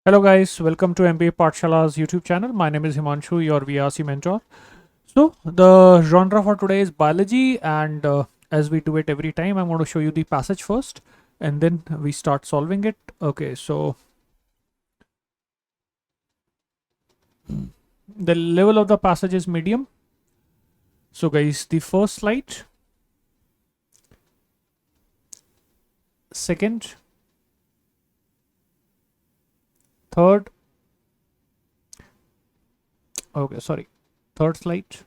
Hello guys, welcome to MBA Pathshala's YouTube channel. My name is Himanshu, your VRC mentor. So the genre for today is biology, and as we do it every time, I'm going to show you the passage first and then we start solving it. Okay, so the level of the passage is medium. So guys, the first slide, second, third, okay, sorry, third slide,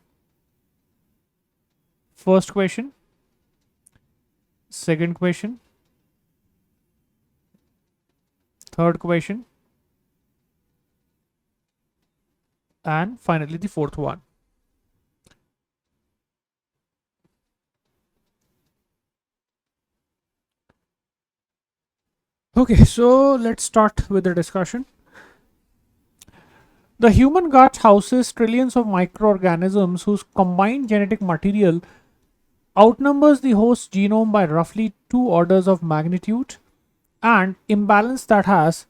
first question, second question, third question, and finally the fourth one. Okay, so let's start with the discussion. The human gut houses trillions of microorganisms whose combined genetic material outnumbers the host genome by roughly 2 orders of magnitude, an imbalance that has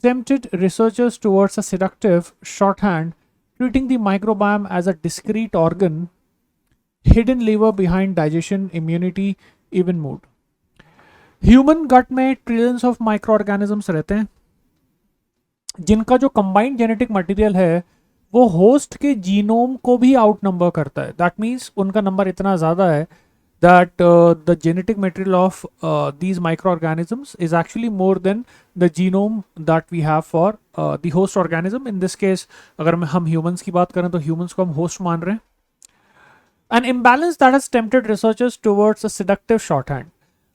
tempted researchers towards a seductive shorthand, treating the microbiome as a discrete organ, hidden lever behind digestion, immunity, even mood. Human गट में trillions of micro organisms रहते हैं जिनका जो combined genetic material है वो host के genome को भी आउट नंबर करता है. दैट मीन्स उनका नंबर इतना ज़्यादा है that the genetic material of these microorganisms is actually more than the genome that we have for the host organism. In this case, अगर हम humans की बात करें तो humans को हम host मान रहे हैं. An imbalance that has tempted researchers towards a seductive shorthand.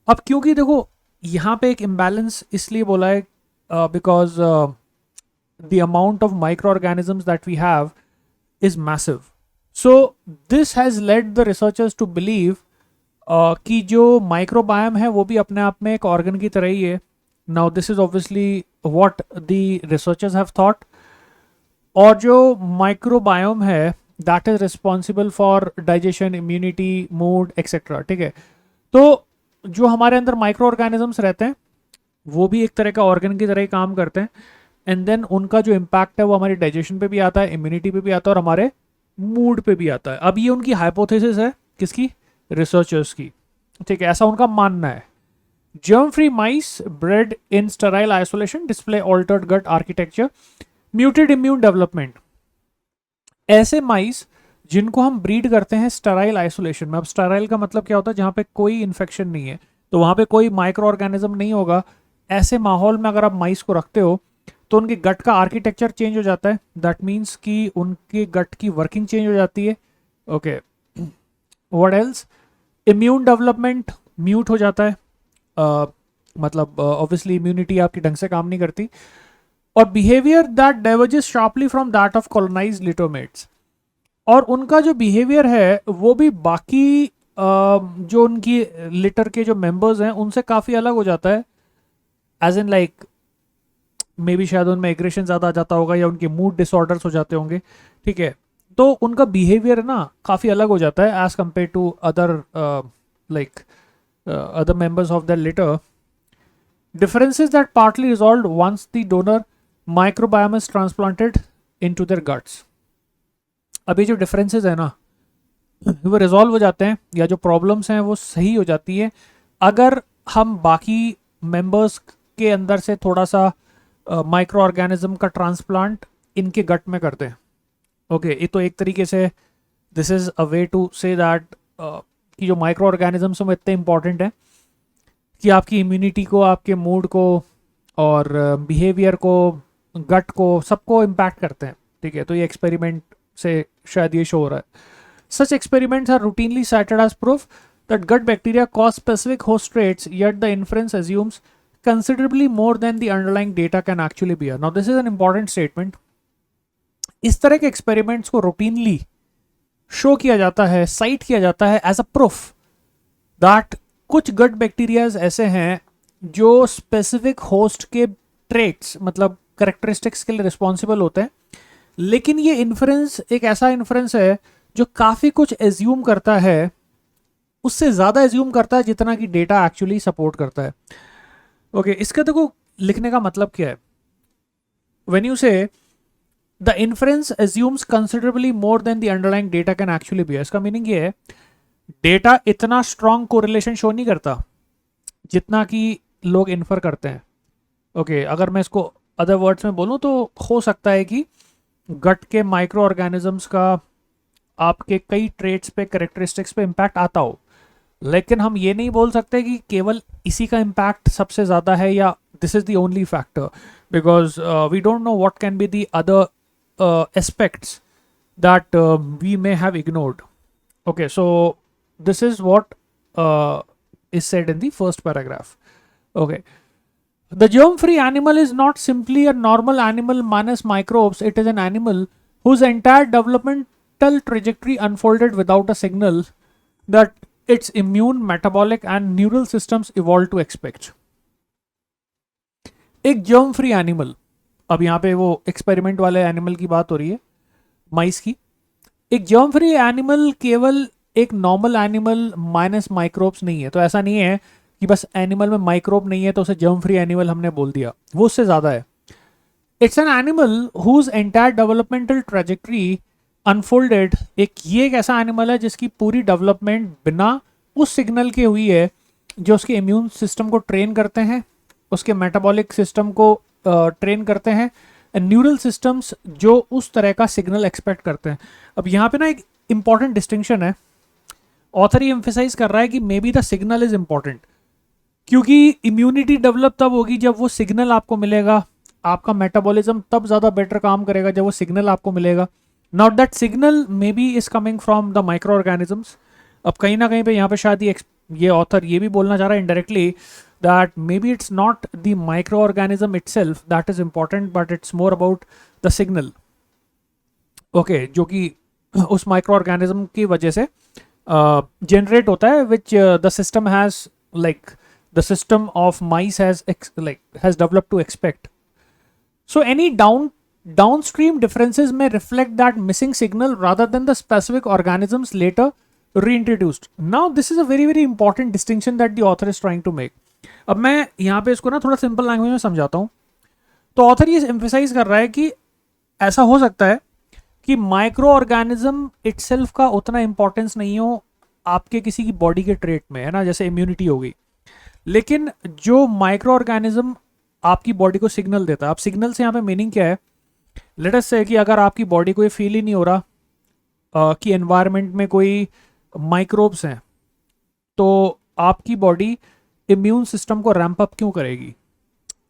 अब क्योंकि देखो यहाँ पे एक imbalance इसलिए बोला है because the amount of microorganisms that we have is massive. So this has led the researchers to believe कि जो माइक्रोबायम है वो भी अपने आप में एक ऑर्गन की तरह ही है. Now this is obviously what the researchers have thought. और जो माइक्रोबायोम है that is responsible for digestion, immunity, mood etcetera. ठीक है, तो जो हमारे अंदर माइक्रो ऑर्गेनिजम्स रहते हैं वो भी एक तरह का ऑर्गन की तरह ही काम करते हैं. एंड देन उनका जो इम्पैक्ट है वो हमारी डाइजेशन पे भी आता है, इम्यूनिटी पे भी आता है और हमारे मूड पे भी आता है. अब ये उनकी हाइपोथेसिस है, किसकी? रिसर्चर्स की. ठीक है, ऐसा उनका मानना है. जर्म फ्री माइस ब्रेड इन स्टेराइल आइसोलेशन डिस्प्ले ऑल्टर्ड गट आर्किटेक्चर, म्यूटेड इम्यून डेवलपमेंट. ऐसे माइस जिनको हम ब्रीड करते हैं स्टेराइल आइसोलेशन में. अब स्टेराइल का मतलब क्या होता है? जहां पे कोई इन्फेक्शन नहीं है, तो वहां पे कोई माइक्रो ऑर्गेनिज्म नहीं होगा. ऐसे माहौल में अगर आप माइस को रखते हो तो उनके गट का आर्किटेक्चर चेंज हो जाता है. दैट मीन्स कि उनके गट की वर्किंग चेंज हो जाती है. Okay, what else? Immune development mute हो जाता है. मतलब ऑब्वियसली इम्यूनिटी आपकी ढंग से काम नहीं करती. और behaviour that diverges sharply from that of colonised लिटोमेट्स. और उनका जो बिहेवियर है वो भी बाकी जो उनकी लिटर के जो मेंबर्स हैं उनसे काफ़ी अलग हो जाता है. As in like maybe शायद उनमें एग्रेशन ज़्यादा आ जाता होगा या उनके मूड डिसऑर्डर्स हो जाते होंगे. ठीक है, तो उनका बिहेवियर ना काफ़ी अलग हो जाता है as compared to other like other members of their litter. Differences that partly resolved once the donor microbiome is transplanted into their guts. अभी जो differences है ना वो रिजॉल्व हो जाते हैं, या जो प्रॉब्लम्स हैं वो सही हो जाती है अगर हम बाकी मेंबर्स के अंदर से थोड़ा सा माइक्रो ऑर्गेनिज्म का ट्रांसप्लांट इनके गट में करते हैं. ओके, ये तो एक तरीके से this is a way to say that कि जो माइक्रो ऑर्गेनिजम्स हैं वो इतने इंपॉर्टेंट हैं कि आपकी इम्यूनिटी को, आपके मूड को और बिहेवियर को, गट को, सबको इम्पैक्ट करते हैं. ठीक है, तो ये एक्सपेरिमेंट से शायद ये शो हो रहा है. सच experiments are routinely cited as proof that gut bacteria cause specific host traits, yet the inference assumes considerably more than the underlying data can actually bear. Now this is an important statement. इस तरह के experiments को routinely show किया जाता है, site किया जाता है एज अ प्रूफ दैट कुछ गट बैक्टीरियाज ऐसे हैं जो स्पेसिफिक होस्ट के ट्रेट्स, मतलब करेक्टरिस्टिक्स के लिए रिस्पॉन्सिबल होते हैं. लेकिन ये इन्फ्रेंस एक ऐसा इन्फ्रेंस है जो काफ़ी कुछ एज्यूम करता है, उससे ज़्यादा एज्यूम करता है जितना कि डेटा एक्चुअली सपोर्ट करता है. ओके, इसका देखो लिखने का मतलब क्या है. when you say the inference assumes considerably more than the underlying data can actually be, इसका मीनिंग ये है डेटा इतना स्ट्रॉन्ग कोरिलेशन शो नहीं करता जितना कि लोग इन्फर करते हैं. ओके, अगर मैं इसको अदर वर्ड्स में बोलूँ तो हो सकता है कि गट के माइक्रो ऑर्गेनिजम्स का आपके कई ट्रेट्स पे, करेक्टरिस्टिक्स पे इम्पैक्ट आता हो, लेकिन हम ये नहीं बोल सकते कि केवल इसी का इम्पैक्ट सबसे ज़्यादा है या this is the only factor, because we don't know what can be the other aspects that we may have ignored. Okay, so this is what is said in the first paragraph. Okay, the germ-free animal is not simply a normal animal minus microbes. It is an animal whose entire developmental trajectory unfolded without a signal that its immune, metabolic and neural systems evolved to expect. एक germ free animal, अब यहाँ पे वो experiment वाले animal की बात हो रही है, माइस की. एक germ free एनिमल केवल एक नॉर्मल एनिमल माइनस माइक्रोब्स नहीं है. तो ऐसा नहीं है कि बस एनिमल में माइक्रोब नहीं है तो उसे जर्म फ्री एनिमल हमने बोल दिया, वो उससे ज़्यादा है. It's an animal whose entire developmental trajectory unfolded. ये एक ऐसा एनिमल है जिसकी पूरी डेवलपमेंट बिना उस सिग्नल के हुई है जो उसके इम्यून सिस्टम को ट्रेन करते हैं, उसके मेटाबॉलिक सिस्टम को ट्रेन करते हैं, एंड न्यूरल सिस्टम्स जो उस तरह का सिग्नल एक्सपेक्ट करते हैं. अब यहाँ पे ना एक इंपॉर्टेंट डिस्टिंक्शन है. ऑथर ये एम्फेसाइज कर रहा है कि may be the signal is important, क्योंकि इम्यूनिटी डेवलप तब होगी जब वो सिग्नल आपको मिलेगा. आपका मेटाबॉलिज्म तब ज़्यादा बेटर काम करेगा जब वो सिग्नल आपको मिलेगा. Not that signal may be is coming from the micro organisms. अब कहीं ना कहीं पे यहाँ पे शायद ये ऑथर ये भी बोलना चाह रहा है indirectly that may be it's not the micro organism itself that is important, but it's more about the signal. Okay, जो कि उस माइक्रो ऑर्गेनिज्म की वजह से generate होता है, which the system has, like the system of mice has developed to expect. So any downstream differences may reflect that missing signal rather than the specific organisms later reintroduced. Now this is a very very important distinction that the author is trying to make. अब मैं यहाँ पे इसको ना थोड़ा simple language में समझाता हूँ. तो ऑथर ये एम्फेसाइज कर रहा है कि ऐसा हो सकता है कि माइक्रो ऑर्गेनिज्म इटसेल्फ का उतना इंपॉर्टेंस नहीं हो आपके किसी की बॉडी के ट्रेट में, है ना, जैसे इम्यूनिटी हो गई, लेकिन जो माइक्रो ऑर्गेनिज्म आपकी बॉडी को सिग्नल देता है. अब सिग्नल से यहाँ पे मीनिंग क्या है? लेट अस से कि अगर आपकी बॉडी को ये फील ही नहीं हो रहा कि एनवायरनमेंट में कोई माइक्रोब्स हैं, तो आपकी बॉडी इम्यून सिस्टम को रैंप अप क्यों करेगी?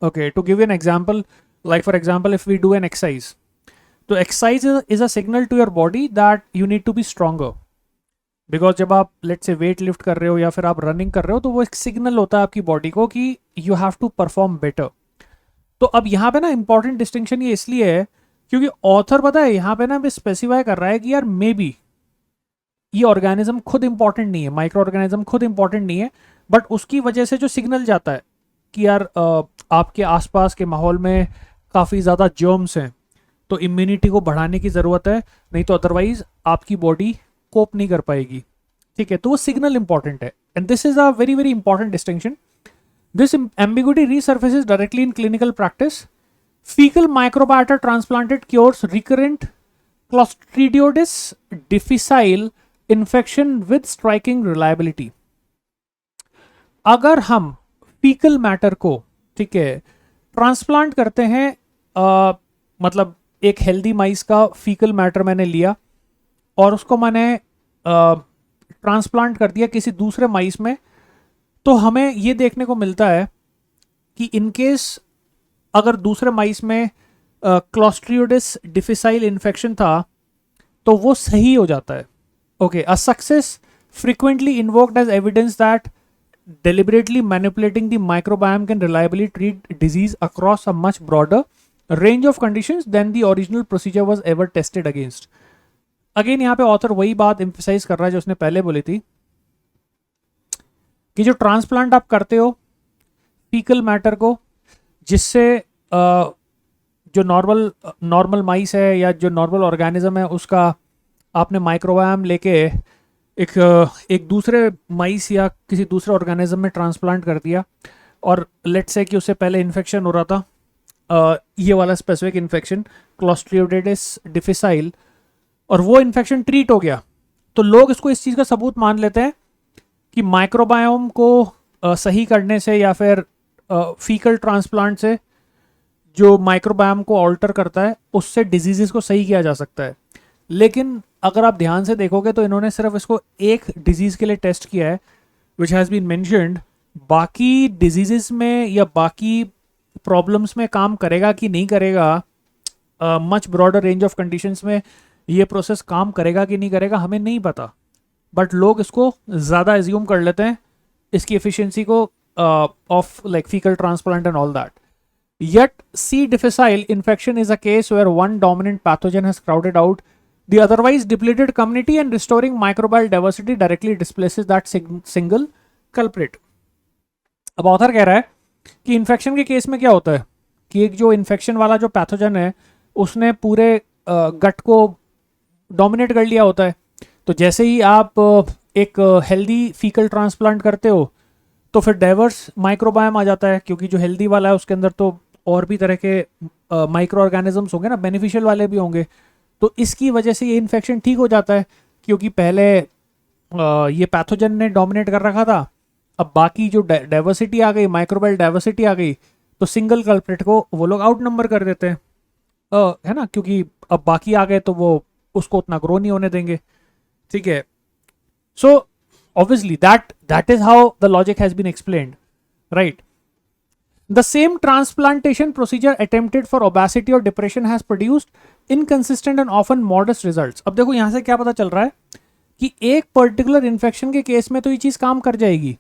Okay, to give an example, like for example if we do an exercise, तो exercise is a signal to your body that you need to be stronger. Because जब आप late से weight lift कर रहे हो या फिर आप रनिंग कर रहे हो तो वो एक सिग्नल होता है आपकी बॉडी को कि you have to perform better. तो अब यहाँ पे ना इंपॉर्टेंट डिस्टिंक्शन ये इसलिए है क्योंकि ऑथर पता है यहाँ पे ना स्पेसिफाई कर रहा है कि यार मे बी ये ऑर्गेनिज्म खुद इंपॉर्टेंट नहीं है, माइक्रो ऑर्गेनिज्म खुद इंपॉर्टेंट नहीं है, बट उसकी वजह से जो सिग्नल जाता है कि यार आपके आसपास के माहौल में काफ़ी ज़्यादा जर्म्स हैं तो इम्यूनिटी को बढ़ाने की ज़रूरत है, नहीं तो अदरवाइज आपकी बॉडी कोप नहीं कर पाएगी. ठीक है, तो वो सिग्नल इंपॉर्टेंट है. And this is a very very important distinction. This ambiguity resurfaces directly in clinical practice. Fecal microbiota transplanted cures recurrent Clostridioides difficile infection with striking reliability. अगर हम फीकल मैटर को, ठीक है, ट्रांसप्लांट करते हैं, मतलब एक हेल्दी माइस का फीकल मैटर मैंने लिया और उसको मैंने ट्रांसप्लांट कर दिया किसी दूसरे माइस में, तो हमें ये देखने को मिलता है कि इनकेस अगर दूसरे माइस में क्लॉस्ट्रियोडिस डिफिसाइल इन्फेक्शन था तो वो सही हो जाता है. Okay, a success frequently invoked as evidence that deliberately manipulating the microbiome can reliably treat disease across a much broader range of conditions than the original procedure was ever tested against. Again यहाँ पे author वही बात emphasise कर रहा है जो उसने पहले बोली थी कि जो ट्रांसप्लांट आप करते हो फीकल मैटर को, जिससे जो नॉर्मल माइस है या जो नॉर्मल ऑर्गेनिज्म है उसका आपने माइक्रोबायोम लेके एक दूसरे माइस या किसी दूसरे ऑर्गेनिज्म में ट्रांसप्लांट कर दिया, और लेट्स से कि उससे पहले इन्फेक्शन हो रहा था ये वाला स्पेसिफिक इन्फेक्शन क्लोस्ट्रियोइडिस डिफिसाइल, और वो इन्फेक्शन ट्रीट हो गया, तो लोग इसको इस चीज़ का सबूत मान लेते हैं कि माइक्रोबायोम को सही करने से या फिर फीकल ट्रांसप्लांट से जो माइक्रोबायोम को ऑल्टर करता है उससे डिजीजेस को सही किया जा सकता है। लेकिन अगर आप ध्यान से देखोगे तो इन्होंने सिर्फ इसको एक डिजीज के लिए टेस्ट किया है विच हैज़ बीन मेंशन्ड। बाकी डिजीजेस में या बाकी प्रॉब्लम्स में काम करेगा कि नहीं करेगा, much broader range of conditions में ये प्रोसेस काम करेगा कि नहीं करेगा हमें नहीं पता, बट लोग इसको ज़्यादा एज्यूम कर लेते हैं इसकी एफिशिएंसी को of like faecal transplant and all that. Yet, C. difficile infection is a case where one dominant pathogen has crowded out the otherwise depleted community, and restoring microbial diversity directly displaces that single culprit. अब author कह रहा है कि infection के case में क्या होता है कि एक जो इन्फेक्शन वाला जो पैथोजन है उसने पूरे गट को डोमिनेट कर लिया होता है। तो जैसे ही आप एक हेल्दी फीकल ट्रांसप्लांट करते हो तो फिर डाइवर्स माइक्रोबायोम आ जाता है, क्योंकि जो हेल्दी वाला है उसके अंदर तो और भी तरह के माइक्रो ऑर्गेनिजम्स होंगे ना, बेनिफिशियल वाले भी होंगे। तो इसकी वजह से ये इन्फेक्शन ठीक हो जाता है, क्योंकि पहले ये पैथोजन ने डोमिनेट कर रखा था, अब बाकी जो डाइवर्सिटी आ गई, माइक्रोबायल डाइवर्सिटी आ गई, तो सिंगल कल्प्रिट को वो लोग आउट नंबर कर देते हैं, है ना, क्योंकि अब बाकी आ गए तो वो उसको उतना ग्रो नहीं होने देंगे। ठीक है, सो obviously that is how the logic has been explained, right? The same transplantation procedure attempted for obesity or depression has produced inconsistent and often modest results. अब देखो यहां से क्या पता चल रहा है कि एक पर्टिकुलर इन्फेक्शन के केस में तो ये चीज काम कर जाएगी,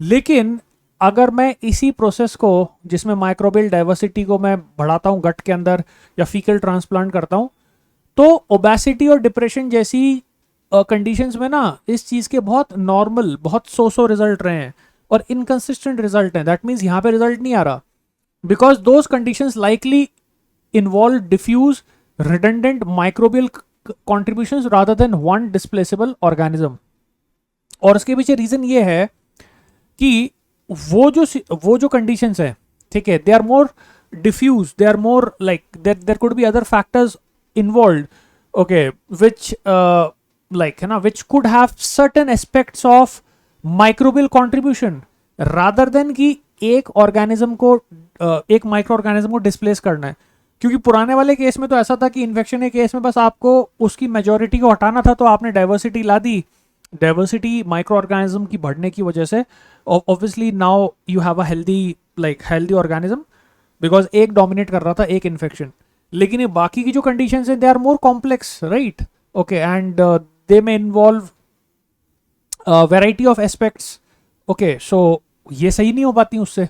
लेकिन अगर मैं इसी प्रोसेस को जिसमें माइक्रोबियल डाइवर्सिटी को मैं बढ़ाता हूं गट के अंदर या फीकल ट्रांसप्लांट करता हूं, तो ओबेसिटी और डिप्रेशन जैसी कंडीशंस में ना इस चीज़ के बहुत नॉर्मल, बहुत सो रिजल्ट रहे हैं और इनकंसिस्टेंट रिजल्ट हैं। दैट मीन्स यहाँ पे रिजल्ट नहीं आ रहा, because those conditions likely involve diffuse redundant microbial contributions rather than one डिस्प्लेसेबल organism. और इसके पीछे रीजन ये है कि वो जो कंडीशंस है, ठीक है, they are more diffuse, they are more like there could be other factors involve, okay, which like है ना, which could have certain aspects of microbial contribution rather than कि एक ऑर्गेनिज्म को एक माइक्रो ऑर्गेनिज्म को डिस्प्लेस करना है। क्योंकि पुराने वाले केस में तो ऐसा था कि इन्फेक्शन के केस में बस आपको उसकी मेजोरिटी को हटाना था, तो आपने डाइवर्सिटी ला दी, डाइवर्सिटी माइक्रो ऑर्गेनिज्म की बढ़ने की वजह से obviously now you have a healthy organism, because एक डोमिनेट कर रहा था एक इन्फेक्शन। लेकिन ये बाकी की जो कंडीशंस हैं they are more complex, right, okay, and they may involve a variety of aspects, okay, so ये सही नहीं हो पाती उससे।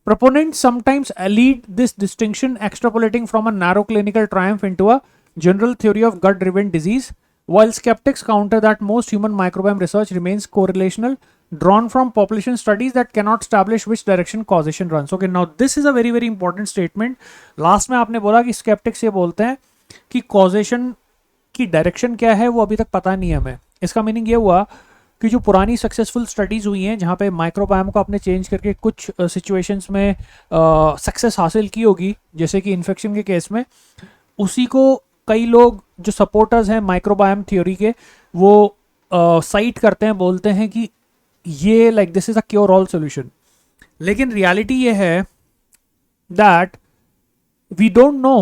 Proponents sometimes lead this distinction, extrapolating from a narrow clinical triumph into a general theory of gut-driven disease, while skeptics counter that most human microbiome research remains correlational, drawn from population studies that cannot establish which direction causation runs. Okay, now this is a very very important statement. Last में आपने बोला कि skeptics ये बोलते हैं कि causation की direction क्या है वो अभी तक पता नहीं है हमें। इसका मीनिंग ये हुआ कि जो पुरानी सक्सेसफुल स्टडीज़ हुई हैं जहाँ पे माइक्रोबायोम को आपने चेंज करके कुछ सिचुएशंस में सक्सेस हासिल की होगी, जैसे कि इन्फेक्शन के केस में, उसी को कई लोग जो सपोर्टर्स हैं माइक्रोबायोम थ्योरी के वो साइट करते हैं, बोलते हैं कि ये like this is a cure all solution. लेकिन रियलिटी ये है that we don't know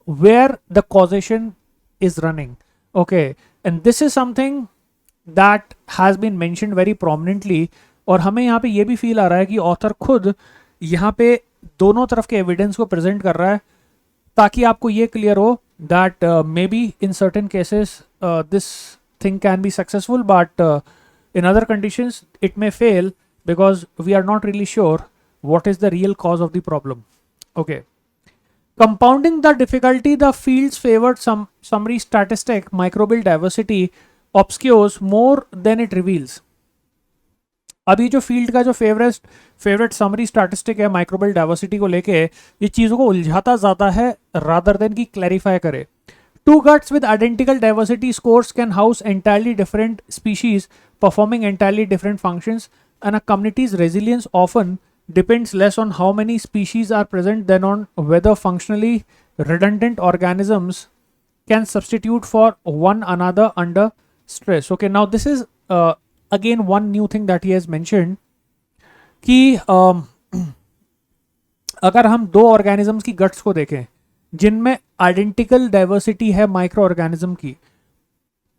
where the causation is running, okay, and this is something that has been mentioned very prominently, और हमें यहाँ पे ये भी फील आ रहा है कि ऑथर खुद यहाँ पे दोनों तरफ के एविडेंस को प्रेजेंट कर रहा है ताकि आपको ये क्लियर हो that maybe in certain cases this thing can be successful, but in other conditions it may fail because we are not really sure what is the real cause of the problem. Okay. Compounding the difficulty, the field's favored summary statistic, microbial diversity, obscures more than it reveals. अभी जो field का जो favourite summary statistic है microbial diversity को लेके, ये चीज़ों को उलझाता ज़्यादा है रादर देन की क्लैरिफाई करे। Two guts with identical diversity scores can house entirely different species performing entirely different functions, and a community's resilience often depends less on how many species are present than on whether functionally redundant organisms can substitute for one another under stress. Okay, now this is again one new thing that he has mentioned कि अगर हम दो organisms की guts को देखें जिनमें identical diversity है micro organism की,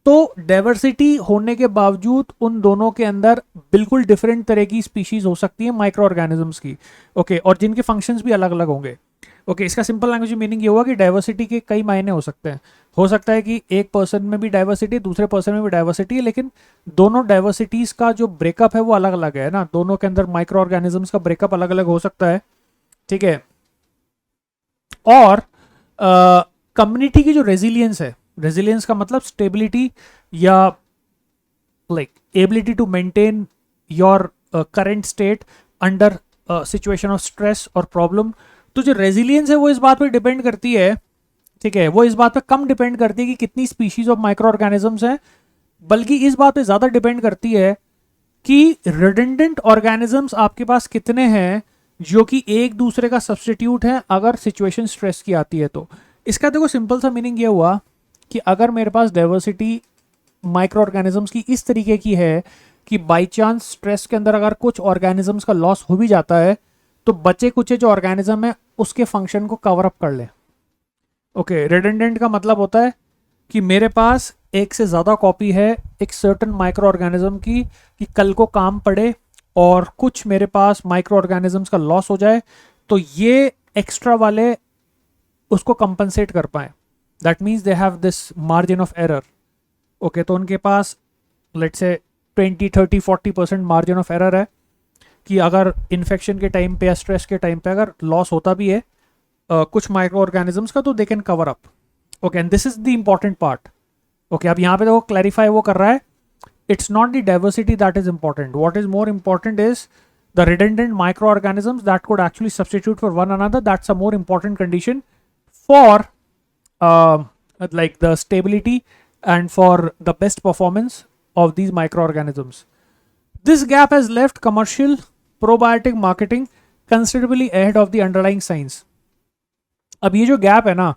तो डाइवर्सिटी होने के बावजूद उन दोनों के अंदर बिल्कुल डिफरेंट तरह की स्पीशीज हो सकती है माइक्रो ऑर्गेनिजम्स की। ओके, और जिनके फंक्शंस भी अलग अलग होंगे। ओके, इसका सिंपल लैंग्वेज मीनिंग ये हुआ कि डाइवर्सिटी के कई मायने हो सकते हैं। हो सकता है कि एक पर्सन में भी डाइवर्सिटी, दूसरे पर्सन में भी डाइवर्सिटी है, लेकिन दोनों डाइवर्सिटीज का जो ब्रेकअप है वो अलग अलग है ना, दोनों के अंदर माइक्रो ऑर्गेनिजम्स का ब्रेकअप अलग अलग हो सकता है। ठीक है, और कम्युनिटी की जो रेजिलियंस है, रेजिलियंस का मतलब स्टेबिलिटी या like ability to maintain your current state under situation of stress और प्रॉब्लम। तो जो रेजिलियंस है वो इस बात पर डिपेंड करती है, ठीक है, वो इस बात पर कम डिपेंड करती है कि कितनी स्पीशीज ऑफ माइक्रो ऑर्गेनिजम्स हैं, बल्कि इस बात पे ज्यादा डिपेंड करती है कि रिडंडेंट ऑर्गेनिजम्स आपके पास कितने हैं जो कि एक दूसरे का सब्स्टिट्यूट है अगर सिचुएशन स्ट्रेस की आती है। तो इसका देखो सिंपल सा मीनिंग ये हुआ कि अगर मेरे पास डाइवर्सिटी माइक्रो ऑर्गेनिजम्स की इस तरीके की है कि बाई चांस स्ट्रेस के अंदर अगर कुछ ऑर्गेनिजम्स का लॉस हो भी जाता है तो बचे कुचे जो ऑर्गेनिज्म है उसके फंक्शन को कवर अप कर ले। ओके, रिडंडेंट का मतलब होता है कि मेरे पास एक से ज़्यादा कॉपी है एक सर्टन माइक्रो ऑर्गेनिज्म की कि कल को काम पड़े और कुछ मेरे पास माइक्रो ऑर्गेनिजम्स का लॉस हो जाए तो ये एक्स्ट्रा वाले उसको कंपनसेट कर पाए। That means they have this margin of error. Okay, तो उनके पास let's say 20-30-40% margin of error है कि अगर इन्फेक्शन के टाइम पे या स्ट्रेस के टाइम पे अगर लॉस होता भी है कुछ माइक्रो ऑर्गेनिजम्स का तो they can cover up. Okay, and this is the important part. Okay, अब यहाँ पे देखो क्लैरिफाई वो कर रहा है, it's not the diversity that is important. What is more important is the redundant microorganisms that could actually substitute for one another. That's a more important condition for like the stability and for the best performance of these microorganisms. This gap has left commercial probiotic marketing considerably ahead of the underlying science. अब ये जो gap है ना,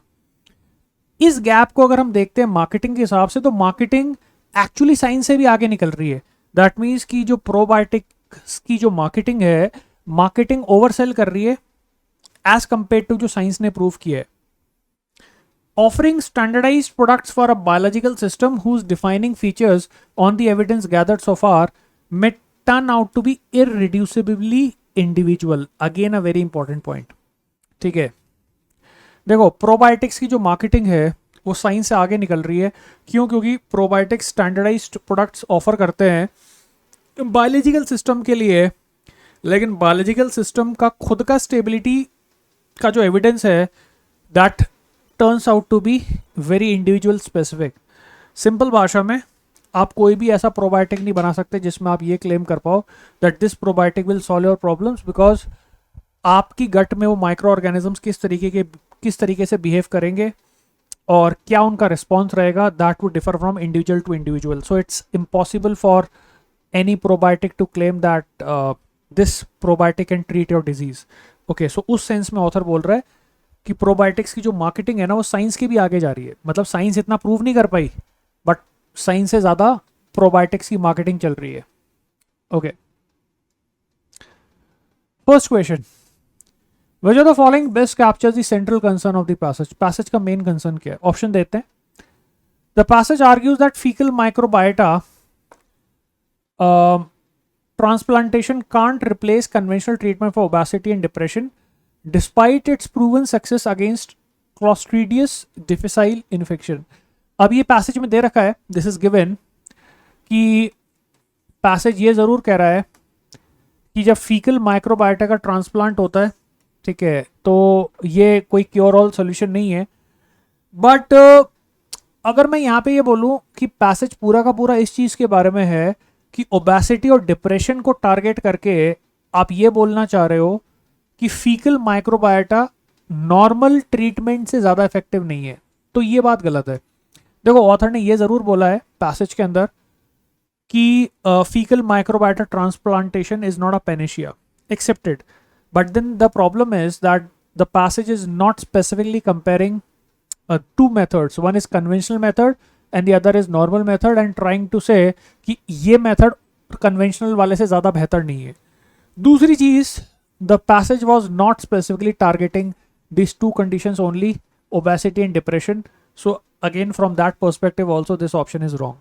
इस gap को अगर हम देखते हैं मार्केटिंग के हिसाब से तो मार्केटिंग एक्चुअली साइंस से भी आगे निकल रही है। दैट मीन्स कि जो प्रोबायोटिक्स की जो मार्केटिंग है, मार्केटिंग ओवरसेल कर रही है एज कंपेयर टू जो साइंस ने प्रूव किया है। Offering standardised products for a biological system whose defining features on the evidence gathered so far may turn out to B इररिड्यूसिबली individual. Again a very important point. ठीक है, देखो probiotics की जो marketing है वो साइंस से आगे निकल रही है। क्यों? क्योंकि प्रोबायोटिक्स स्टैंडर्डाइज्ड प्रोडक्ट्स ऑफर करते हैं बायोलॉजिकल सिस्टम के लिए, लेकिन बायोलॉजिकल सिस्टम का खुद का स्टेबिलिटी का जो एविडेंस है that turns out to be very individual specific. Simple भाषा में आप कोई भी ऐसा प्रोबायोटिक नहीं बना सकते जिसमें आप ये क्लेम कर पाओ that this probiotic will solve your problems, because आपकी गट में वो माइक्रो ऑर्गेनिजम्स किस तरीके से बिहेव करेंगे और क्या उनका रिस्पॉन्स रहेगा, that would differ from individual to individual. So it's impossible for any probiotic to claim that this probiotic can treat your disease. Okay, सो उस सेंस में ऑथर बोल रहा है कि प्रोबायोटिक्स की जो मार्केटिंग है ना वो साइंस के भी आगे जा रही है। मतलब साइंस इतना प्रूव नहीं कर पाई बट साइंस से ज़्यादा प्रोबायोटिक्स की मार्केटिंग चल रही है। Okay, first question, which of the following best captures the central concern of the passage? Passage का मेन कंसर्न क्या है? ऑप्शन देते हैं। The passage argues that fecal microbiota transplantation can't replace conventional treatment for obesity and depression despite its proven success against Clostridius difficile infection. अब ये passage में दे रखा है, दिस इज गिवन, कि पैसेज ये जरूर कह रहा है कि जब फीकल माइक्रोबायोटा का ट्रांसप्लांट होता है, ठीक है, तो ये कोई क्योर ऑल सोल्यूशन नहीं है। बट अगर मैं यहाँ पे ये बोलूँ कि पैसेज पूरा का पूरा इस चीज़ के बारे में है कि ओबेसिटी और डिप्रेशन को टारगेट करके आप ये बोलना चाह रहे हो कि फीकल माइक्रोबायोटा नॉर्मल ट्रीटमेंट से ज़्यादा इफेक्टिव नहीं है, तो ये बात गलत है। देखो ऑथर ने ये ज़रूर बोला है पैसेज के अंदर कि faecal microbiota transplantation is not a Panacea accepted, But then the problem is that the passage is not specifically comparing two methods. One is conventional method and the other is normal method, and trying to say कि ये method conventional वाले से ज़्यादा बेहतर नहीं है. दूसरी चीज़, the passage was not specifically targeting these two conditions only, obesity and depression. So again, from that perspective also, this option is wrong.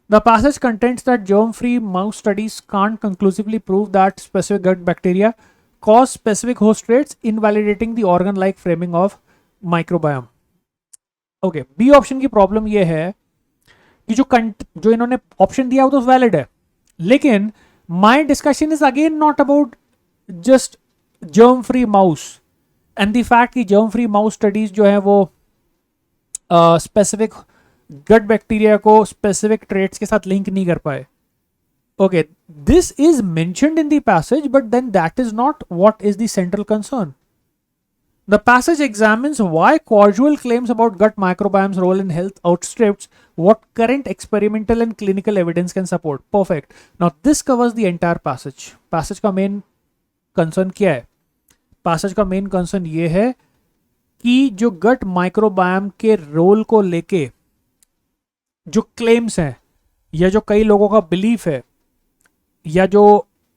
The passage contends that germ-free mouse studies can't conclusively prove that specific gut bacteria cause specific host traits, invalidating the organ-like framing of microbiome. Okay, B option की problem ये है कि जो इन्होंने option दिया वो तो valid है, लेकिन my discussion is again not about just germ free mouse and the fact कि जर्म फ्री माउस स्टडीज जो है वो स्पेसिफिक गट बैक्टीरिया को स्पेसिफिक ट्रेट्स के साथ लिंक नहीं कर पाए. Okay, this is mentioned in the passage, but then that is not what is the central concern. The passage examines why causal claims about gut microbiome's role in health outstrips what current experimental and clinical evidence can support. Perfect. Now this covers the entire passage. Passage का main concern क्या है? Passage का main concern ये है कि जो gut microbiome के role को लेके जो claims हैं या जो कई लोगों का belief है या जो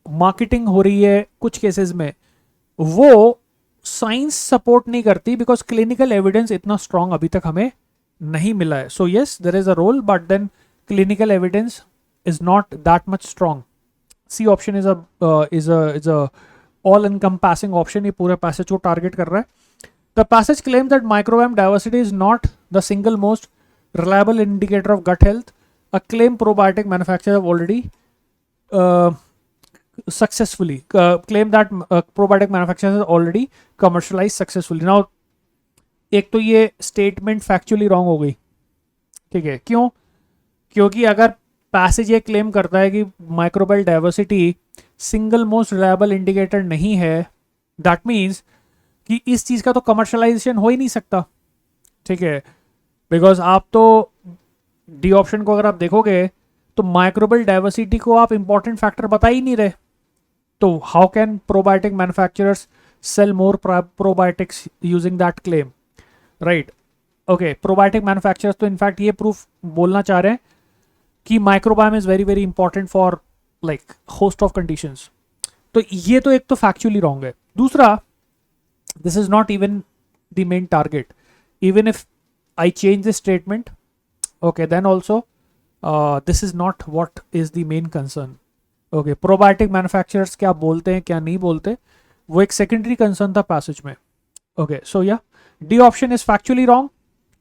मार्केटिंग हो रही है कुछ केसेस में, वो साइंस सपोर्ट नहीं करती, बिकॉज क्लिनिकल एविडेंस इतना स्ट्रांग अभी तक हमें नहीं मिला है. So yes, there is a role, but then clinical evidence is not that much strong. C option is a all encompassing option. ये पूरे पैसेज को टारगेट कर रहा है. The passage claim that microbiome diversity is not the single most reliable indicator of gut health, a claim probiotic manufacturer already successfully claim that probiotic manufacturers have already commercialized successfully. Now एक तो ये statement factually wrong हो गई, ठीक है. क्यों? क्योंकि अगर पैसेज ये क्लेम करता है कि microbial diversity single most reliable indicator नहीं है, दैट मीन्स कि इस चीज़ का तो कमर्शलाइजेशन हो ही नहीं सकता, ठीक है. बिकॉज आप तो डी ऑप्शन को अगर आप देखोगे तो माइक्रोबियल डाइवर्सिटी को आप इंपॉर्टेंट फैक्टर बता ही नहीं रहे, तो how can probiotic manufacturers sell more probiotics using that claim, right? Okay, probiotic manufacturers तो इनफैक्ट ये प्रूफ बोलना चाह रहे हैं कि microbiome is very very important for like host of conditions. तो ये तो एक तो फैक्चुअली रॉन्ग है. दूसरा, this is not even the main target. Even if I change this statement, okay, then also this is not what is the main concern. Okay, probiotic manufacturers क्या बोलते हैं क्या नहीं बोलते, वो एक secondary concern था passage में. Okay, so yeah, D option is factually wrong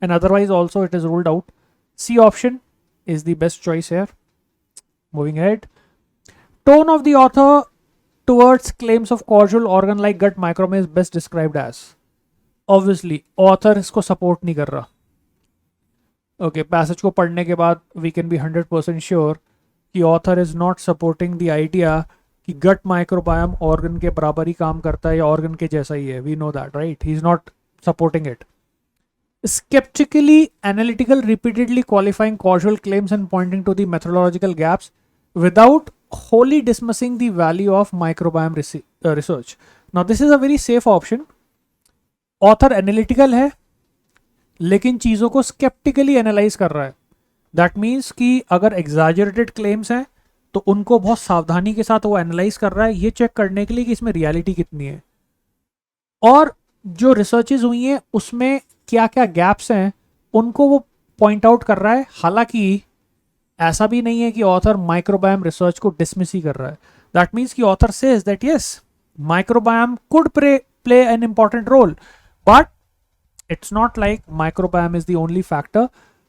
and otherwise also it is ruled out. C option is the best choice here. Moving ahead, tone of the author towards claims of causal organ like gut microbiome is best described as. Obviously author इसको support नहीं कर रहा. Okay, passage को पढ़ने के बाद we can be 100% sure कि author is not supporting the idea कि गट माइक्रोबायोम ऑर्गन के बराबर ही काम करता है या ऑर्गन के जैसा ही है. We know that, right? He is not supporting it. Skeptically analytical, repeatedly qualifying causal claims and pointing to the methodological gaps without wholly dismissing the value of microbiome research. Now this is a very safe option. Author analytical है लेकिन चीज़ों को स्केप्टिकली analyse कर रहा है. That means कि अगर exaggerated claims हैं तो उनको बहुत सावधानी के साथ वो एनालाइज कर रहा है, ये चेक करने के लिए कि इसमें रियलिटी कितनी है और जो रिसर्चेज हुई हैं उसमें क्या क्या गैप्स हैं उनको वो पॉइंट आउट कर रहा है. हालांकि ऐसा भी नहीं है कि ऑथर माइक्रोबायोम रिसर्च को डिसमिस ही कर रहा है. दैट मीन्स कि author says that yes, microbiome could play an important role, but it's not like microbiome is the only factor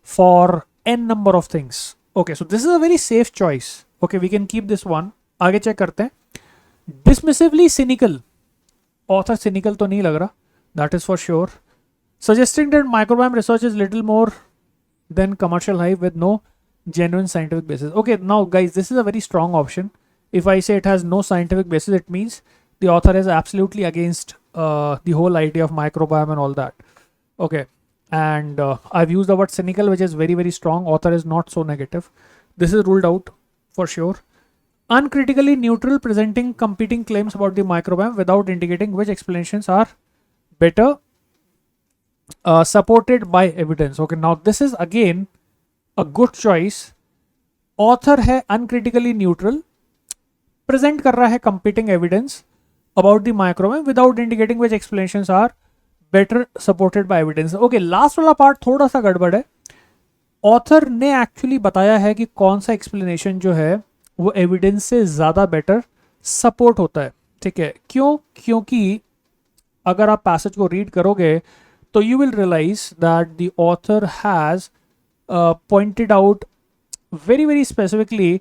for n number of things. Okay, so this is a very safe choice. Okay, we can keep this one. आगे check करते हैं. Dismissively cynical. Author cynical तो नहीं लग रहा. That is for sure. Suggesting that microbiome research is little more than commercial hype with no genuine scientific basis. Okay, now guys, this is a very strong option. If I say it has no scientific basis, it means the author is absolutely against the whole idea of microbiome and all that. Okay, and I've used the word cynical, which is very very strong. Author is not so negative. This is ruled out for sure. uncritically neutral, presenting competing claims about the microbiome without indicating which explanations are better supported by evidence. Okay, now this is again a good choice. Author है uncritically neutral, present कर रहा है competing evidence about the microbiome without indicating which explanations are better supported by evidence. Okay, last वाला part थोड़ा सा गड़बड़ है. Author ने एक्चुअली बताया है कि कौन सा एक्सप्लेनेशन जो है वो एविडेंस से ज़्यादा बेटर सपोर्ट होता है. ठीक है, क्यों? क्योंकि अगर आप पैसेज को रीड करोगे तो you will realize that the author has pointed out very very specifically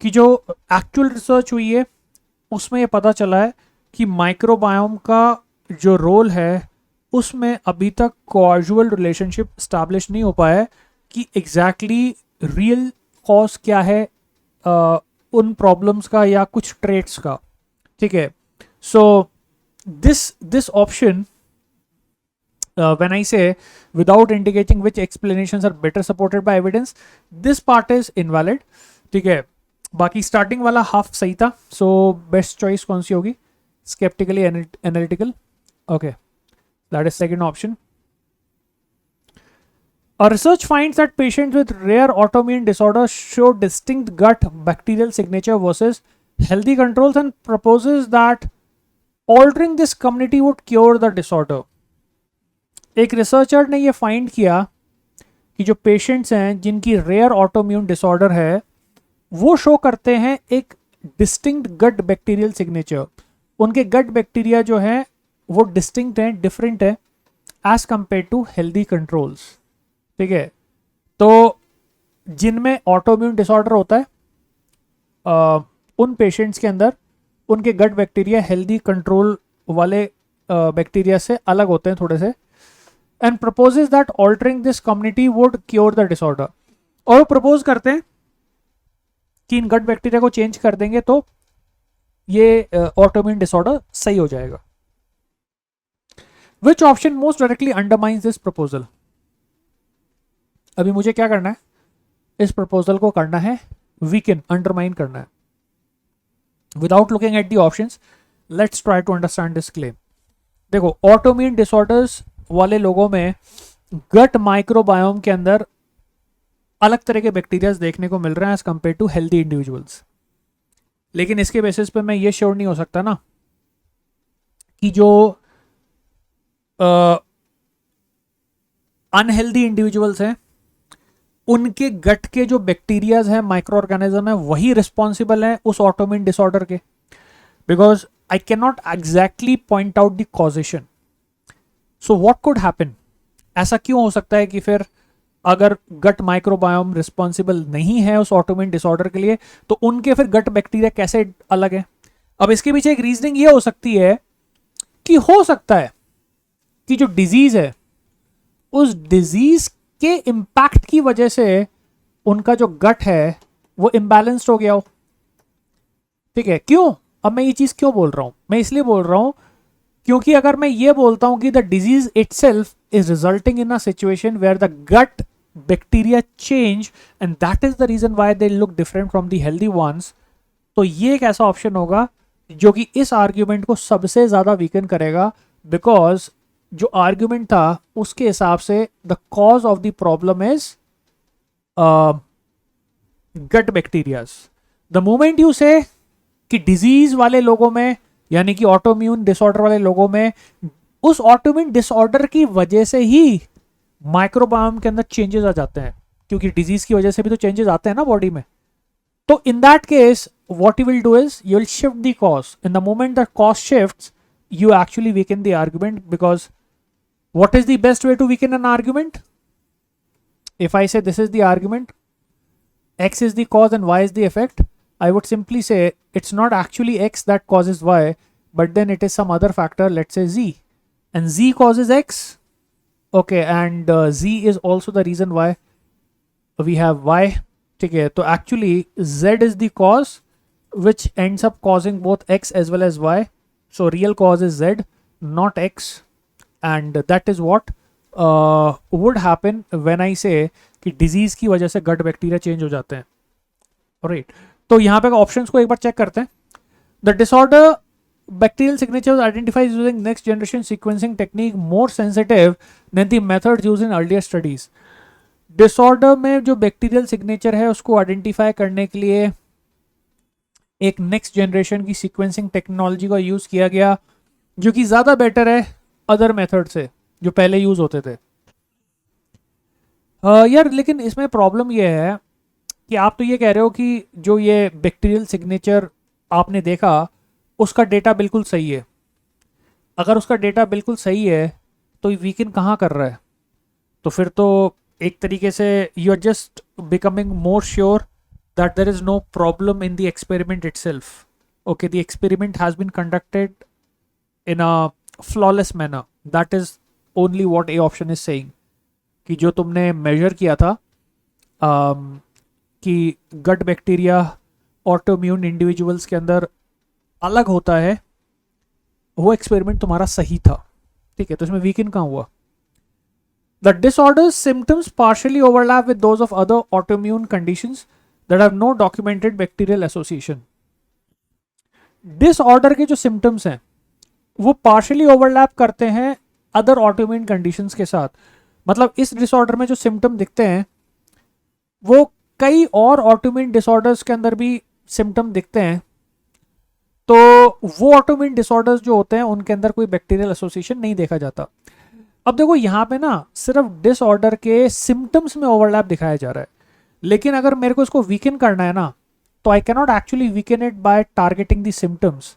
कि जो एक्चुअल रिसर्च हुई है उसमें ये पता चला है कि माइक्रोबायोम का जो रोल है उसमें अभी तक कॉजुअल रिलेशनशिप स्टैब्लिश नहीं हो पाया है कि एग्जैक्टली रियल कॉज क्या है उन प्रॉब्लम्स का या कुछ ट्रेट्स का. ठीक है, so this option when I say without indicating which explanations are better supported by evidence, this part is invalid. ठीक है, बाकी स्टार्टिंग वाला हाफ सही था. सो बेस्ट चॉइस कौन सी होगी? स्केप्टिकली analytical. Okay, that is second option. A research finds that patients with rare autoimmune disorders show distinct gut bacterial signature versus healthy controls and proposes that altering this community would cure the disorder. एक researcher ने ये find किया कि जो patients हैं जिनकी rare autoimmune disorder है वो शो करते हैं एक डिस्टिंक्ट गट बैक्टीरियल सिग्नेचर. उनके गट बैक्टीरिया जो है वो डिस्टिंक्ट हैं, डिफरेंट है as compare to healthy controls. ठीक है, तो जिनमें ऑटोम्यून डिसऑर्डर होता है उन पेशेंट्स के अंदर उनके गट बैक्टीरिया हेल्दी कंट्रोल वाले बैक्टीरिया से अलग होते हैं थोड़े से. And proposes that altering this community would cure the disorder. और वो प्रपोज करते हैं कि इन गट बैक्टीरिया को चेंज कर देंगे तो ये ऑटोइम्यून डिसऑर्डर सही हो जाएगा. Which option most directly undermines this proposal? अभी मुझे क्या करना है? इस प्रपोजल को करना है वीकन, अंडरमाइन करना है. Without looking at the options, let's try to understand this claim. देखो, ऑटोइम्यून डिसऑर्डर्स वाले लोगों में गट माइक्रोबायोम के अंदर अलग तरह के बैक्टीरियाज देखने को मिल रहे हैं as compare to healthy individuals. लेकिन इसके बेसिस पे मैं ये श्योर नहीं हो सकता ना कि जो अनहेल्दी इंडिविजुअल्स हैं उनके गट के जो बैक्टीरियाज हैं, माइक्रो ऑर्गेनिज्म है, वही रिस्पॉन्सिबल है उस ऑटोइम्यून डिसऑर्डर के. Because I can not exactly point out the causation. So what could happen? ऐसा क्यों हो सकता है कि फिर अगर गट माइक्रोबायोम रिस्पॉन्सिबल नहीं है उस ऑटोइम्यून डिसऑर्डर के लिए तो उनके फिर गट बैक्टीरिया कैसे अलग है? अब इसके पीछे एक रीजनिंग ये हो सकती है कि हो सकता है कि जो डिजीज है उस डिजीज के इंपैक्ट की वजह से उनका जो गट है वो इम्बैलेंस्ड हो गया हो. ठीक है, क्यों? अब मैं ये चीज क्यों बोल रहा हूं? मैं इसलिए बोल रहा हूं क्योंकि अगर मैं ये बोलता हूं कि the disease itself is resulting in a situation where the gut bacteria change and that is the reason why they look different from the healthy ones, तो ये एक ऐसा ऑप्शन होगा जो कि इस आर्ग्यूमेंट को सबसे ज्यादा वीकन करेगा. बिकॉज जो आर्ग्यूमेंट था उसके हिसाब से the cause of the problem is gut bacterias. The moment you से कि डिजीज वाले लोगों में यानी कि ऑटोइम्यून डिसऑर्डर वाले लोगों में उस ऑटोइम्यून डिसऑर्डर की वजह से ही माइक्रोबायोम के अंदर चेंजेस आ जाते हैं, क्योंकि डिजीज की वजह से भी तो चेंजेस आते हैं ना बॉडी में. तो in that case what you will do is you will shift the cause. In the moment that cause shifts you actually weaken the argument, because what is the best way to weaken an argument? If I say this is the argument, X is the cause and Y is the effect, I would simply say it's not actually X that causes Y, but then it is some other factor, let's say Z, and Z causes X. Okay, and Z is also the reason why we have Y. Okay, so actually Z is the cause which ends up causing both X as well as Y. So real cause is Z, not X, and that is what would happen when I say कि disease की वजह से gut bacteria change हो जाते हैं. Alright, तो यहाँ पे ऑप्शंस को एक बार चेक करते हैं. The disorder bacterial signatures identified using next generation sequencing technique more sensitive than the methods used in earlier studies. Disorder में जो बैक्टीरियल सिग्नेचर है उसको आइडेंटिफाई करने के लिए एक नेक्स्ट जनरेशन की सीक्वेंसिंग टेक्नोलॉजी का यूज किया गया, जो कि ज्यादा बेटर है अदर मेथड से जो पहले यूज होते थे. यार लेकिन इसमें प्रॉब्लम ये है कि आप तो ये कह रहे हो कि जो ये बैक्टीरियल सिग्नेचर आपने देखा उसका डेटा बिल्कुल सही है. अगर उसका डेटा बिल्कुल सही है तो वीकन कहाँ कर रहा है? तो फिर तो एक तरीके से you are just becoming more sure that there is no problem in the experiment itself. Okay, the experiment has been conducted in a flawless manner. That is only what A option is saying, कि जो तुमने major किया था कि gut bacteria autoimmune individuals के अंदर अलग होता है, वो एक्सपेरिमेंट तुम्हारा सही था. ठीक है, तो इसमें वीकन कहाँ हुआ? The disorders symptoms partially overlap with those of other autoimmune conditions that have no documented bacterial association. Disorder के जो सिम्टम्स हैं वो पार्शियली ओवरलैप करते हैं अदर ऑटोम्यून कंडीशंस के साथ. मतलब इस डिसऑर्डर में जो सिम्टम दिखते हैं वो कई और ऑटोम्यून डिसऑर्डर्स के अंदर भी सिम्टम दिखते हैं. तो वो ऑटोम्यून डिसऑर्डर्स जो होते हैं उनके अंदर कोई बैक्टीरियल एसोसिएशन नहीं देखा जाता. अब देखो यहाँ पे ना सिर्फ डिसऑर्डर के सिम्टम्स में ओवरलैप दिखाया जा रहा है, लेकिन अगर मेरे को इसको वीकन करना है ना तो I can not actually weaken it by targeting the symptoms.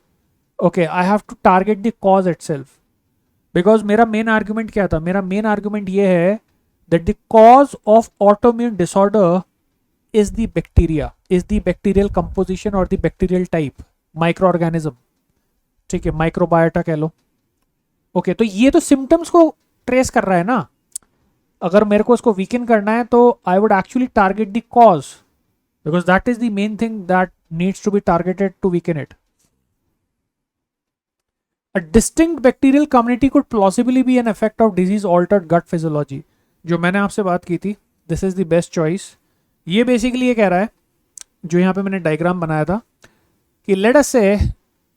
Okay, I have to target the cause itself. Because मेरा मेन आर्ग्यूमेंट क्या था? मेरा मेन आर्ग्यूमेंट ये है that the cause of autoimmune disorder is the bacteria, is the bacterial composition और the bacterial type, micro organism. ठीक है, microbiota कह लो. ओके, तो ये तो सिम्टम्स को ट्रेस कर रहा है ना. अगर मेरे को इसको वीकन करना है तो I would actually target the cause, because that is the main thing that needs to be targeted to weaken it. A distinct bacterial community could plausibly be an effect of disease altered gut physiology. जो मैंने आपसे बात की थी, this is the best choice. ये basically ये कह रहा है, जो यहाँ पे मैंने डायग्राम बनाया था, कि let us say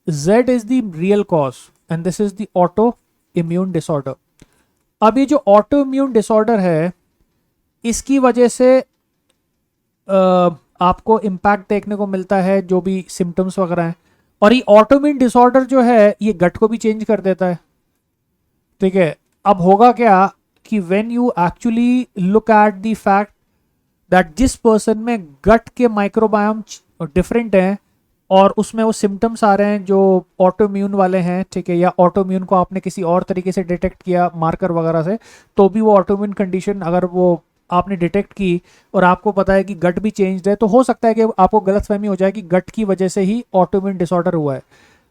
Z is the real cause and this is the autoimmune disorder. अब ये जो autoimmune disorder है इसकी वजह से आपको इम्पैक्ट देखने को मिलता है जो भी सिम्टम्स वगैरह हैं. और ये ऑटोइम्यून डिसऑर्डर जो है ये गट को भी चेंज कर देता है. ठीक है, अब होगा क्या कि when you actually look at the fact that जिस पर्सन में गट के माइक्रोबायोम डिफरेंट हैं और उसमें वो सिम्टम्स आ रहे हैं जो ऑटोइम्यून वाले हैं, ठीक है, या ऑटोइम्यून को आपने किसी और तरीके से डिटेक्ट किया मार्कर वगैरह से, तो भी वो ऑटोइम्यून कंडीशन अगर वो आपने डिटेक्ट की और आपको पता है कि गट भी चेंज है, तो हो सकता है कि आपको गलतफहमी हो जाए कि गट की वजह से ही ऑटोइम्यून डिसऑर्डर हुआ है.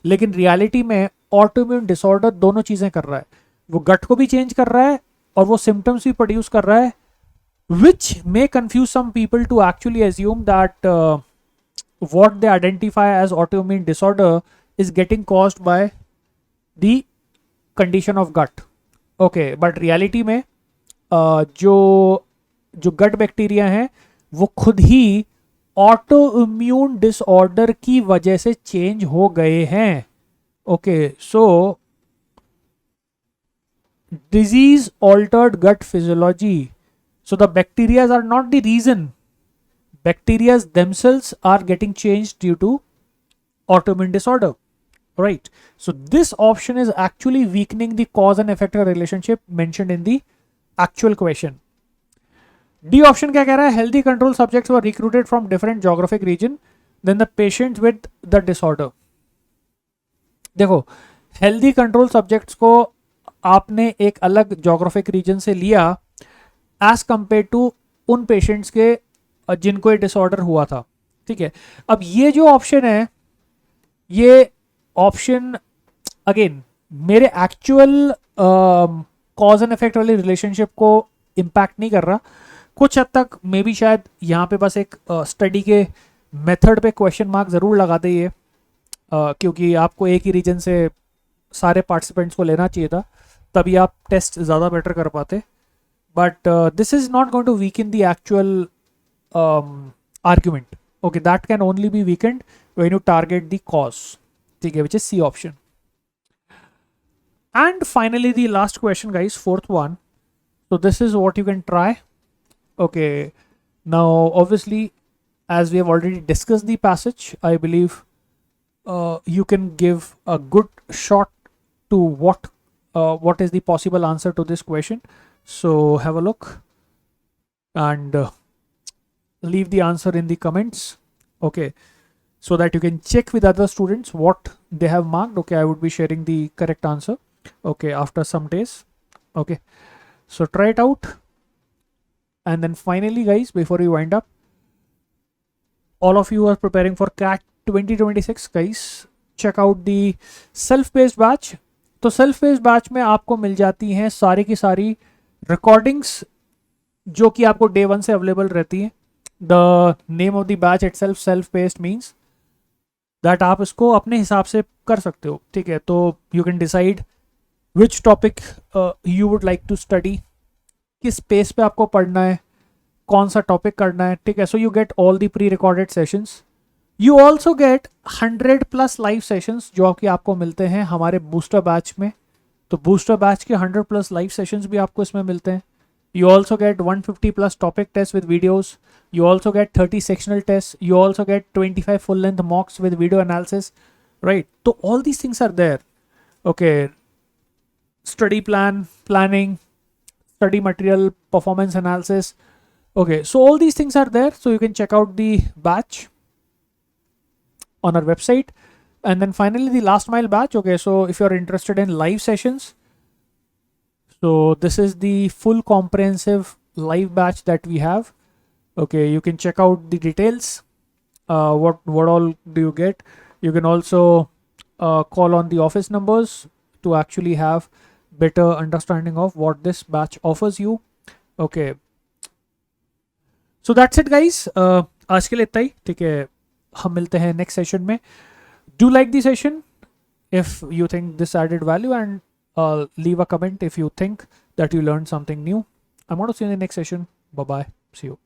लेकिन रियलिटी में ऑटोइम्यून डिसऑर्डर दोनों चीजें कर रहा है. वो गट को भी चेंज कर रहा है और वो सिम्टम्स भी प्रोड्यूस कर रहा है, which may confuse some people to actually assume that what they identify as autoimmune disorder is getting caused by the condition of gut. Okay, but reality में जो गट बैक्टीरिया हैं वो खुद ही ऑटोइम्यून डिसऑर्डर की वजह से चेंज हो गए हैं. Okay, so disease altered gut physiology. So the bacteria are not the reason. Bacteria themselves are getting changed due to autoimmune disorder, right? So this option is actually weakening the cause and effect relationship mentioned in the actual question. D option क्या कह रहा है? Healthy control subjects were recruited from different geographic region than the patients with the disorder. देखो, healthy control subjects को आपने एक अलग geographic region से लिया एज कंपेयर टू उन पेशेंट्स के जिनको ये डिसऑर्डर हुआ था. ठीक है, अब ये जो ऑप्शन है, ये ऑप्शन अगेन मेरे एक्चुअल कॉज एंड इफेक्ट वाले रिलेशनशिप को इम्पैक्ट नहीं कर रहा. कुछ हद तक मे बी शायद यहाँ पे बस एक स्टडी के मेथड पे क्वेश्चन मार्क ज़रूर लगाते ही है, क्योंकि आपको एक ही रीजन से सारे पार्टिसिपेंट्स को लेना चाहिए था, तभी आप टेस्ट ज़्यादा बेटर कर पाते. But this is not going to weaken the actual argument. Okay, that can only be weakened when you target the cause. Okay, which is C option. And finally, the last question, guys, fourth one. So this is what you can try. Okay, now obviously, as we have already discussed the passage, I believe you can give a good shot to what is the possible answer to this question. So have a look and leave the answer in the comments. Okay, so that you can check with other students what they have marked. Okay, I would be sharing the correct answer, okay, after some days. Okay, so try it out. And then finally, guys, before we wind up, all of you are preparing for CAT 2026, guys, check out the self-paced batch. तो self paced batch में आपको मिल जाती हैं सारी की सारी recordings जो कि आपको डे 1 से अवेलेबल रहती है. The name of the batch itself self paced means that आप इसको अपने हिसाब से कर सकते हो. ठीक है, तो you can decide which topic you would like to study, किस पेस पे आपको पढ़ना है, कौन सा टॉपिक करना है. ठीक है, so you get all the pre recorded sessions. You also get 100+ live sessions जो कि आपको मिलते हैं हमारे बूस्टर बैच में. तो बूस्टर बैच के 100+ लाइव सेशंस भी आपको इसमें मिलते हैं. You also get 150+ topic tests with videos. You also get 30 sectional tests. You also get 25 full-length mocks with video analysis. Right? So all these things are there. Okay. Study plan, planning, study material, performance analysis. Okay. So all these things are there. So you can check out the batch on our website. And then finally the last mile batch. Okay. So if you're interested in live sessions, so this is the full comprehensive live batch that we have. Okay, you can check out the details. What all do you get? You can also call on the office numbers to actually have better understanding of what this batch offers you. Okay, so that's it, guys. आज के लिए इतना ही. ठीक है, हम मिलते हैं next session में. Do like the session if you think this added value, and leave a comment if you think that you learned something new. I'm going to see you in the next session. Bye bye. See you.